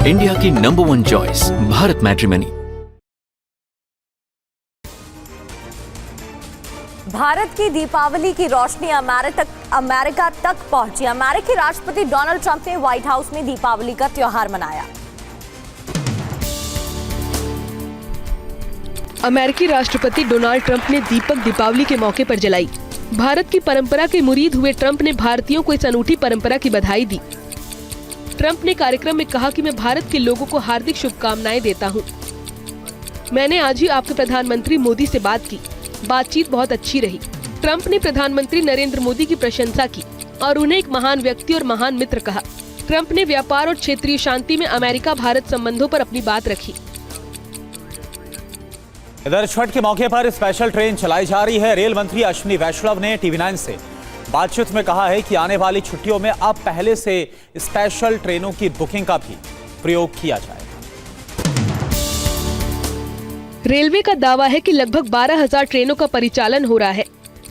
India की number 1 choice Bharat matrimony. Bharat की दीपावली की रोशनी अमेरिका तक पहुंची। अमेरिकी राष्ट्रपति डोनाल्ड ट्रंप ने व्हाइट हाउस में दीपावली का त्योहार मनाया। अमेरिकी राष्ट्रपति डोनाल्ड ट्रंप ने दीपक दीपावली के मौके पर जलाई। भारत की परंपरा के मुरीद हुए ट्रंप ने भारतीयों को इस अनूठी परंपरा की बधाई दी। ट्रंप ने कार्यक्रम में कहा कि मैं भारत के लोगों को हार्दिक शुभकामनाएं देता हूं। मैंने आज ही आपके प्रधानमंत्री मोदी से बात की, बातचीत बहुत अच्छी रही। ट्रंप ने प्रधानमंत्री नरेंद्र मोदी की प्रशंसा की और उन्हें एक महान व्यक्ति और महान मित्र कहा। ट्रंप ने व्यापार और क्षेत्रीय शांति में अमेरिका भारत संबंधों पर अपनी बात रखी। इधर छठ के मौके पर स्पेशल ट्रेन चलाई जा रही है। रेल मंत्री अश्विनी वैष्णव ने टीवी9 से बातचीत में कहा है कि आने वाली छुट्टियों में अब पहले से स्पेशल ट्रेनों की बुकिंग का भी प्रयोग किया जाएगा। रेलवे का दावा है कि लगभग 12,000 ट्रेनों का परिचालन हो रहा है,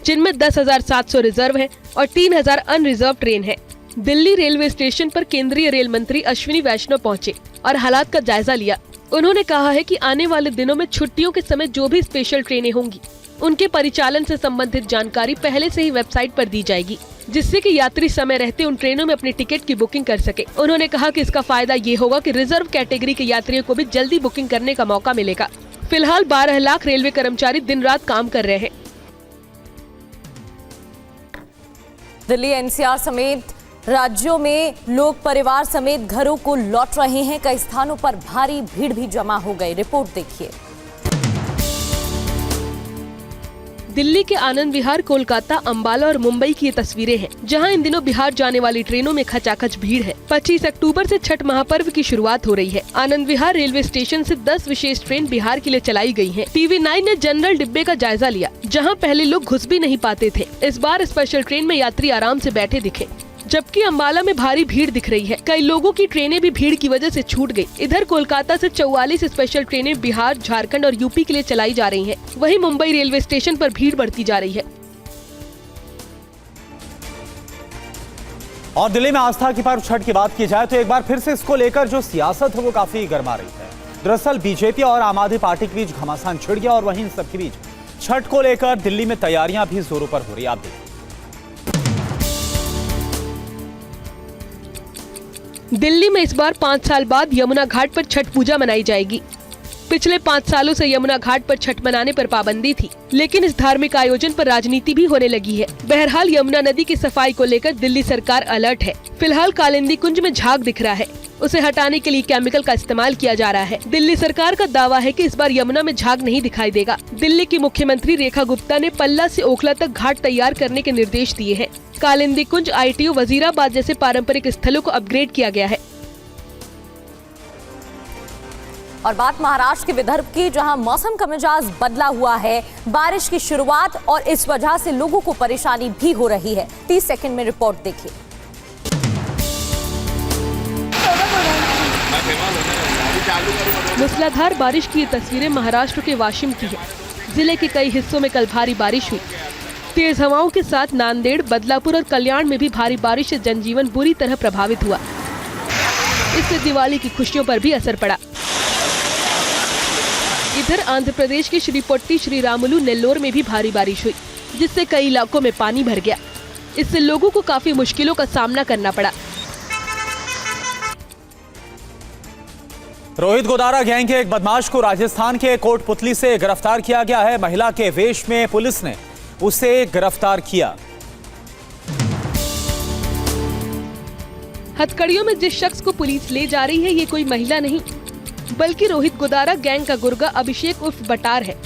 जिनमें 10,700 रिजर्व है और 3,000 अनरिजर्व ट्रेन है। दिल्ली रेलवे स्टेशन पर केंद्रीय रेल मंत्री अश्विनी वैष्णव पहुंचे और हालात का जायजा लिया। उन्होंने कहा है कि आने वाले दिनों में छुट्टियों के समय जो भी स्पेशल ट्रेनें होंगी, उनके परिचालन से संबंधित जानकारी पहले से ही वेबसाइट पर दी जाएगी, जिससे कि यात्री समय रहते उन ट्रेनों में अपनी टिकट की बुकिंग कर सके। उन्होंने कहा कि इसका फायदा ये होगा कि रिजर्व कैटेगरी के यात्रियों को भी जल्दी बुकिंग करने का मौका मिलेगा। फिलहाल 12 लाख रेलवे कर्मचारी दिन रात काम कर रहे हैं। दिल्ली एनसीआर समेत राज्यों में लोग परिवार समेत घरों को लौट रहे हैं। कई स्थानों पर भारी भीड़ भी जमा हो गई। रिपोर्ट देखिए। दिल्ली के आनंद विहार, कोलकाता, अंबाला और मुंबई की ये तस्वीरें हैं, जहां इन दिनों बिहार जाने वाली ट्रेनों में खचाखच भीड़ है। 25 अक्टूबर से छठ महापर्व की शुरुआत हो रही है। आनंद विहार रेलवे स्टेशन से 10 विशेष ट्रेन बिहार के लिए चलाई गई हैं। टीवी9 ने जनरल डिब्बे का जायजा लिया, जहां पहले लोग घुस भी नहीं पाते थे। इस बार स्पेशल ट्रेन में यात्री आराम से बैठे दिखे, जबकि अंबाला में भारी भीड़ दिख रही है। कई लोगों की ट्रेनें भी भीड़ की वजह से छूट गई। इधर कोलकाता से 44 स्पेशल ट्रेनें बिहार, झारखंड और यूपी के लिए चलाई जा रही हैं। वहीं मुंबई रेलवे स्टेशन पर भीड़ बढ़ती जा रही है। और दिल्ली में आस्था की पर्व छठ की बात की जाए तो एक बार फिर से इसको लेकर जो सियासत है वो काफी गर्मा रही है। दरअसल बीजेपी और आम आदमी पार्टी के बीच घमासान छिड़ गया और वहीं इन सबके बीच छठ को लेकर दिल्ली में तैयारियां भी जोरों पर हो रही है। आप देखिए। दिल्ली में इस बार 5 साल बाद यमुना घाट पर छठ पूजा मनाई जाएगी। पिछले 5 सालों से यमुना घाट पर छठ मनाने पर पाबंदी थी, लेकिन इस धार्मिक आयोजन पर राजनीति भी होने लगी है। बहरहाल यमुना नदी की सफाई को लेकर दिल्ली सरकार अलर्ट है। फिलहाल कालिंदी कुंज में झाग दिख रहा है, उसे हटाने के लिए केमिकल का इस्तेमाल किया जा रहा है। दिल्ली सरकार का दावा है कि इस बार यमुना में झाग नहीं दिखाई देगा। दिल्ली की मुख्यमंत्री रेखा गुप्ता ने पल्ला से ओखला तक घाट तैयार करने के निर्देश दिए हैं। कालिंदी कुंज, ITO, वजीराबाद जैसे पारंपरिक स्थलों को अपग्रेड किया गया है। और बात महाराष्ट्र के विदर्भ की, जहां मौसम का मिजाज बदला हुआ है। बारिश की शुरुआत और इस वजह से लोगों को परेशानी भी हो रही है। 30 सेकंड में रिपोर्ट देखिए। मूसलाधार बारिश की ये तस्वीरें महाराष्ट्र के वाशिम की है। जिले के कई हिस्सों में कल भारी बारिश हुई। तेज हवाओं के साथ नांदेड़, बदलापुर और कल्याण में भी भारी बारिश से जनजीवन बुरी तरह प्रभावित हुआ। इससे दिवाली की खुशियों पर भी असर पड़ा। इधर आंध्र प्रदेश के श्रीपोट्टी, श्रीरामुलु, नेल्लोर में भी भारी बारिश हुई, जिससे कई इलाकों में पानी भर गया। इससे लोगों को काफी मुश्किलों का सामना करना पड़ा। रोहित गोदारा गैंग के एक बदमाश को राजस्थान के कोटपुतली से गिरफ्तार किया गया है। महिला के वेश में पुलिस ने उसे गिरफ्तार किया। हथकड़ियों में जिस शख्स को पुलिस ले जा रही है, ये कोई महिला नहीं, बल्कि रोहित गोदारा गैंग का गुर्गा अभिषेक उर्फ बटार है।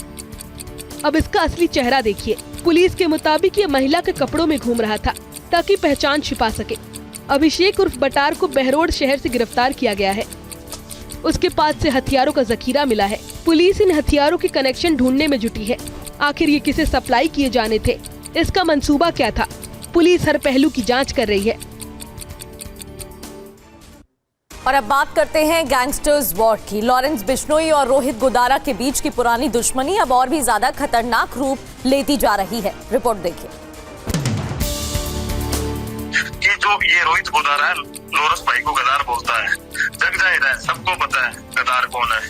अब इसका असली चेहरा देखिए। पुलिस के मुताबिक ये महिला के कपड़ों में घूम रहा था ताकि पहचान छिपा सके। अभिषेक उर्फ बटार को बहरोड शहर से गिरफ्तार किया गया है। उसके पास से हथियारों का जखीरा मिला है। पुलिस इन हथियारों के कनेक्शन ढूंढने में जुटी है। आखिर ये किसे सप्लाई किए जाने थे, इसका मंसूबा क्या था, पुलिस हर पहलू की जांच कर रही है। और अब बात करते हैं गैंगस्टर्स वॉर की। लॉरेंस बिश्नोई और रोहित गोदारा के बीच की पुरानी दुश्मनी अब और भी ज्यादा खतरनाक रूप लेती जा रही है। रिपोर्ट देखिए। कि जो ये रोहित गोदारा है, लोरस भाई को गद्दार बोलता है। जग जाहिर है, सबको पता है गद्दार कौन है।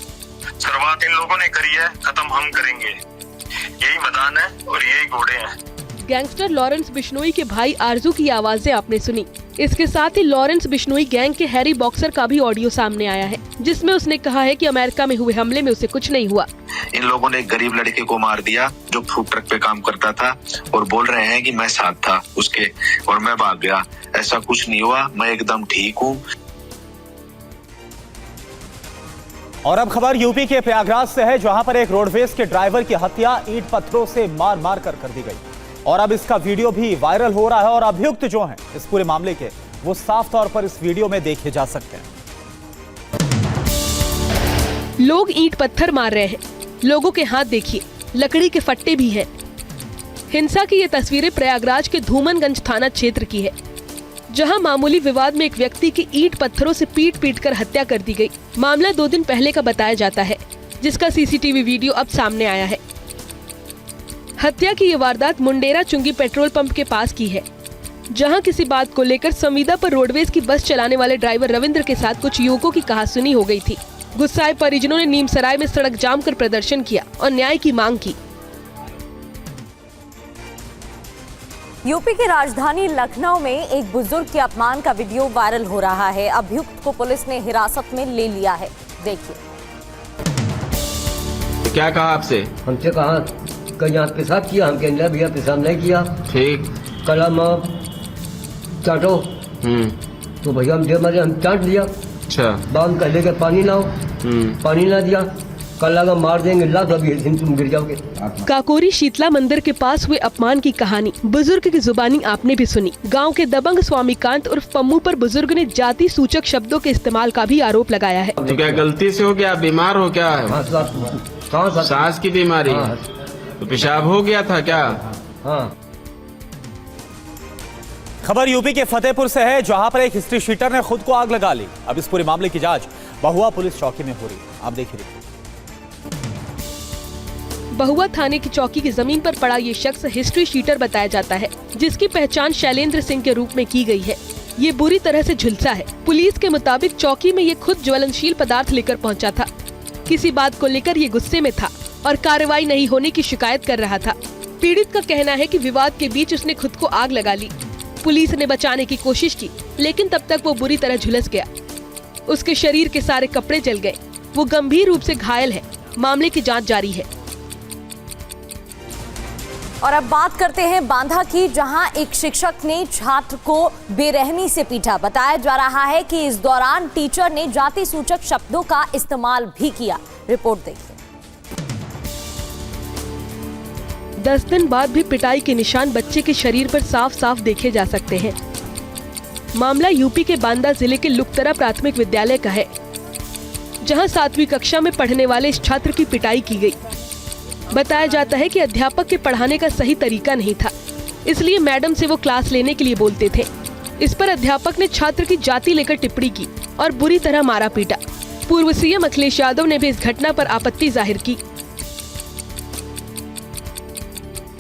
शुरुआत इन लोगों ने करी है, खत्म हम करेंगे। यही मैदान है और यही घोड़े हैं। गैंगस्टर लॉरेंस बिश्नोई के भाई आरजू की आवाजें आपने सुनी। इसके साथ ही लॉरेंस बिश्नोई गैंग के हैरी बॉक्सर का भी ऑडियो सामने आया है, जिसमें उसने कहा है कि अमेरिका में हुए हमले में उसे कुछ नहीं हुआ। इन लोगों ने एक गरीब लड़के को मार दिया जो फूड ट्रक पे काम करता था, और बोल रहे हैं कि मैं साथ था उसके और मैं भाग गया। ऐसा कुछ नहीं हुआ, मैं एकदम ठीक हूँ। और अब खबर यूपी के प्रयागराज से है, जहां पर एक रोडवेज के ड्राइवर की हत्या ईंट पत्थरों से मार मार कर दी गई। और अब इसका वीडियो भी वायरल हो रहा है और अभियुक्त जो हैं इस पूरे मामले के, वो साफ तौर पर इस वीडियो में देखे जा सकते हैं। लोग ईंट पत्थर मार रहे हैं, लोगों के हाथ देखिए, लकड़ी के फट्टे भी हैं। हिंसा की ये तस्वीरें प्रयागराज के धूमनगंज थाना क्षेत्र की है, जहां मामूली विवाद में एक व्यक्ति की ईंट पत्थरों से पीट पीट कर हत्या कर दी गई। मामला 2 दिन पहले का बताया जाता है, जिसका सीसीटीवी वीडियो अब सामने आया है। हत्या की ये वारदात मुंडेरा चुंगी पेट्रोल पंप के पास की है, जहां किसी बात को लेकर संविदा पर रोडवेज की बस चलाने वाले ड्राइवर रविंद्र के साथ कुछ युवकों की कहासुनी हो गई थी। गुस्साए परिजनों ने नीमसराय में सड़क जाम कर प्रदर्शन किया और न्याय की मांग की। यूपी की राजधानी लखनऊ में एक बुजुर्ग के अपमान का वीडियो वायरल हो रहा है। अभियुक्त को पुलिस ने हिरासत में ले लिया है, देखिए। क्या कहा आपसे? हमसे कहा कल यहाँ पेशाब किया, हम कहने भैया पेशाब नहीं किया। ठीक। कल हम चाटो, तो भैया हम मारे हम चाट दिया। अच्छा। बाम कह लेके पानी लाओ, पानी ना दिया। कल लगा मार देंगे, ला तो अभी तुम गिर जाओगे। काकोरी शीतला मंदिर के पास हुए अपमान की कहानी बुजुर्ग की जुबानी आपने भी सुनी। गांव के दबंग स्वामीकांत उर्फ पम्मू पर बुजुर्ग ने जाति सूचक शब्दों के इस्तेमाल का भी आरोप लगाया है। तो क्या गलती से हो गया? बीमार हो क्या? सांस की बीमारी? तो पेशाब हो गया था क्या? हाँ। खबर यूपी के फतेहपुर से है, जहां पर एक हिस्ट्री शीटर ने खुद को आग लगा ली। अब इस पूरे मामले की जांच बहुआ पुलिस चौकी में हो रही है, आप देखिए। बहुआ थाने की चौकी की जमीन पर पड़ा ये शख्स हिस्ट्री शीटर बताया जाता है, जिसकी पहचान शैलेंद्र सिंह के रूप में की गई है। ये बुरी तरह से झुलसा है। पुलिस के मुताबिक चौकी में ये खुद ज्वलनशील पदार्थ लेकर पहुंचा था। किसी बात को लेकर ये गुस्से में था और कार्रवाई नहीं होने की शिकायत कर रहा था। पीड़ित का कहना है कि विवाद के बीच उसने खुद को आग लगा ली। पुलिस ने बचाने की कोशिश की, लेकिन तब तक वो बुरी तरह झुलस गया। उसके शरीर के सारे कपड़े जल गए। वो गंभीर रूप से घायल है। मामले की जांच जारी है। और अब बात करते हैं बांदा की, जहां एक शिक्षक ने छात्र को बेरहमी से पीटा। बताया जा रहा है कि इस दौरान टीचर ने जाति सूचक शब्दों का इस्तेमाल भी किया। रिपोर्ट देखिए। 10 दिन बाद भी पिटाई के निशान बच्चे के शरीर पर साफ साफ देखे जा सकते हैं। मामला यूपी के बांदा जिले के लुकतरा प्राथमिक विद्यालय का है, जहां 7वीं कक्षा में पढ़ने वाले इस छात्र की पिटाई की गई। बताया जाता है कि अध्यापक के पढ़ाने का सही तरीका नहीं था, इसलिए मैडम से वो क्लास लेने के लिए बोलते थे। इस पर अध्यापक ने छात्र की जाति लेकर टिप्पणी की और बुरी तरह मारा पीटा। पूर्व सीएम अखिलेश यादव ने भी इस घटना पर आपत्ति जाहिर की।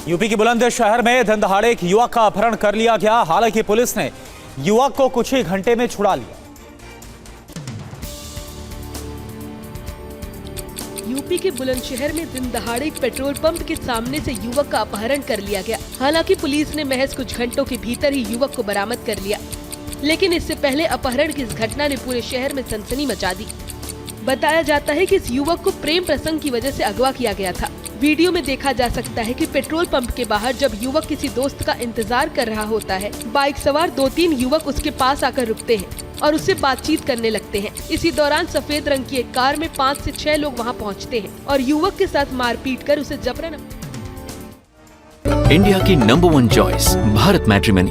यूपी के बुलंदशहर में दिन दहाड़े एक युवक का अपहरण कर लिया गया। हालांकि पुलिस ने युवक को कुछ ही घंटे में छुड़ा लिया। यूपी के बुलंदशहर में दिन दहाड़े एक पेट्रोल पंप के सामने से युवक का अपहरण कर लिया गया। हालांकि पुलिस ने महज कुछ घंटों के भीतर ही युवक को बरामद कर लिया, लेकिन इससे पहले अपहरण की इस घटना ने पूरे शहर में सनसनी मचा दी। बताया जाता है कि इस युवक को प्रेम प्रसंग की वजह से अगवा किया गया था। वीडियो में देखा जा सकता है कि पेट्रोल पंप के बाहर जब युवक किसी दोस्त का इंतजार कर रहा होता है, बाइक सवार 2-3 युवक उसके पास आकर रुकते हैं और उससे बातचीत करने लगते हैं। इसी दौरान सफेद रंग की एक कार में 5 से 6 लोग वहां पहुंचते हैं और युवक के साथ मारपीट कर उसे जबरन। इंडिया की नंबर 1 चॉइस भारत मैट्रिमनी।